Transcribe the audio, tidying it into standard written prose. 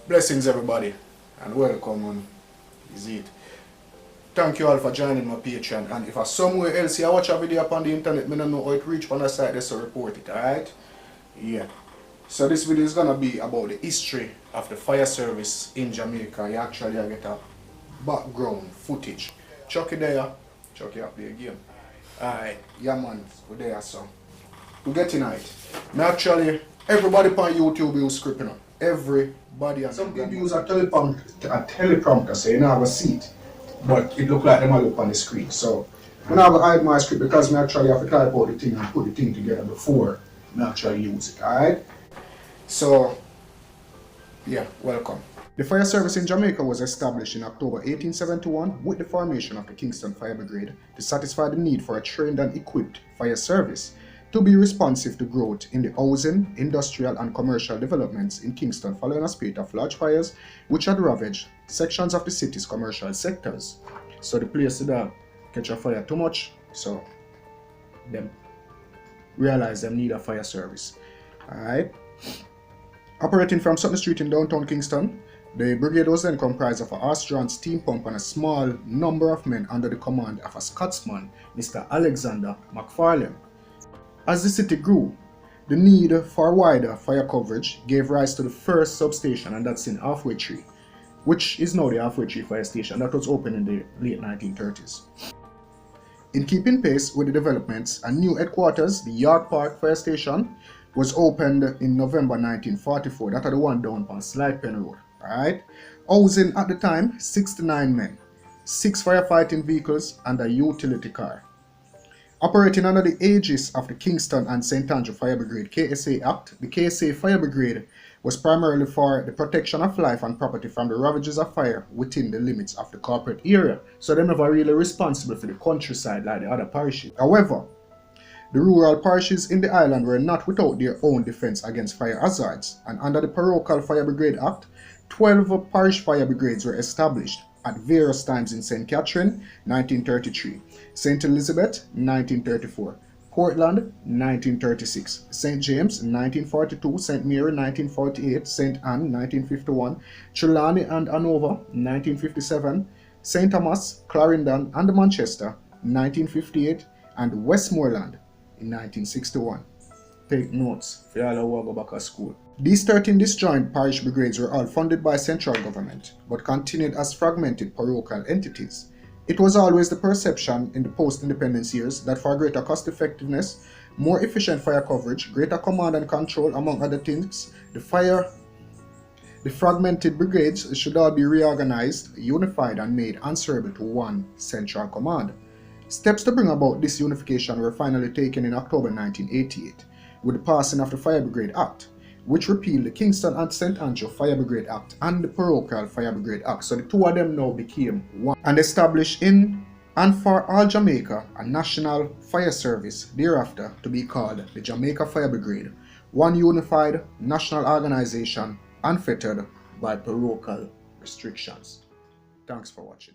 Blessings everybody and welcome on Is It. Thank you all for joining my Patreon, and if I somewhere else you watch a video upon the internet, I don't know how it reach on the site, just to report it, alright? Yeah. So this video is gonna be about the history of the fire service in Jamaica. You actually get a background footage. Chuck it there, Chuck it up there again. Alright, yeah man, we're there so. We get tonight. Actually, everybody on YouTube use script, you know. Everybody. And some people use a teleprompter, so you don't have a seat. But it look like them all up on the screen. So I'm not gonna hide my script because I actually have to type out the thing and put the thing together before I actually use it. Alright? So yeah, welcome. The fire service in Jamaica was established in October 1871 with the formation of the Kingston Fire Brigade to satisfy the need for a trained and equipped fire service to be responsive to growth in the housing, industrial and commercial developments in Kingston following a spate of large fires which had ravaged sections of the city's commercial sectors. So the place did catch a fire too much, so them realized them need a fire service. Alright. Operating from Sutton Street in downtown Kingston, the brigade was then comprised of a horse-drawn steam pump and a small number of men under the command of a Scotsman, Mr. Alexander McFarlane. As the city grew, the need for wider fire coverage gave rise to the first substation, and that's in Halfway Tree, which is now the Halfway Tree Fire Station that was opened in the late 1930s. In keeping pace with the developments, a new headquarters, the Yard Park Fire Station, was opened in November 1944. That are the one down on Slide Pen Road. Alright? Housing at the time 69 men, 6 firefighting vehicles, and a utility car. Operating under the aegis of the Kingston and St. Andrew Fire Brigade KSA Act, the KSA Fire Brigade was primarily for the protection of life and property from the ravages of fire within the limits of the corporate area. So they're never really responsible for the countryside like the other parishes. However, the rural parishes in the island were not without their own defense against fire hazards, and under the Parochial Fire Brigade Act, 12 parish fire brigades were established at various times in St. Catherine, 1933, St. Elizabeth, 1934, Portland, 1936, St. James, 1942, St. Mary, 1948, St. Anne, 1951, Trelawney and Hanover, 1957, St. Thomas, Clarendon and Manchester, 1958, and Westmoreland in 1961. Take notes for all who go back to school. These 13 disjoint parish brigades were all funded by central government, but continued as fragmented parochial entities. It was always the perception in the post-independence years that for greater cost effectiveness, more efficient fire coverage, greater command and control, among other things, the fragmented brigades should all be reorganized, unified and made answerable to one central command. Steps to bring about this unification were finally taken in October 1988 with the passing of the Fire Brigade Act, which repealed the Kingston and St. Andrew Fire Brigade Act and the Parochial Fire Brigade Act. So the two of them now became one, and established in and for all Jamaica a national fire service thereafter to be called the Jamaica Fire Brigade, one unified national organization unfettered by parochial restrictions. Thanks for watching.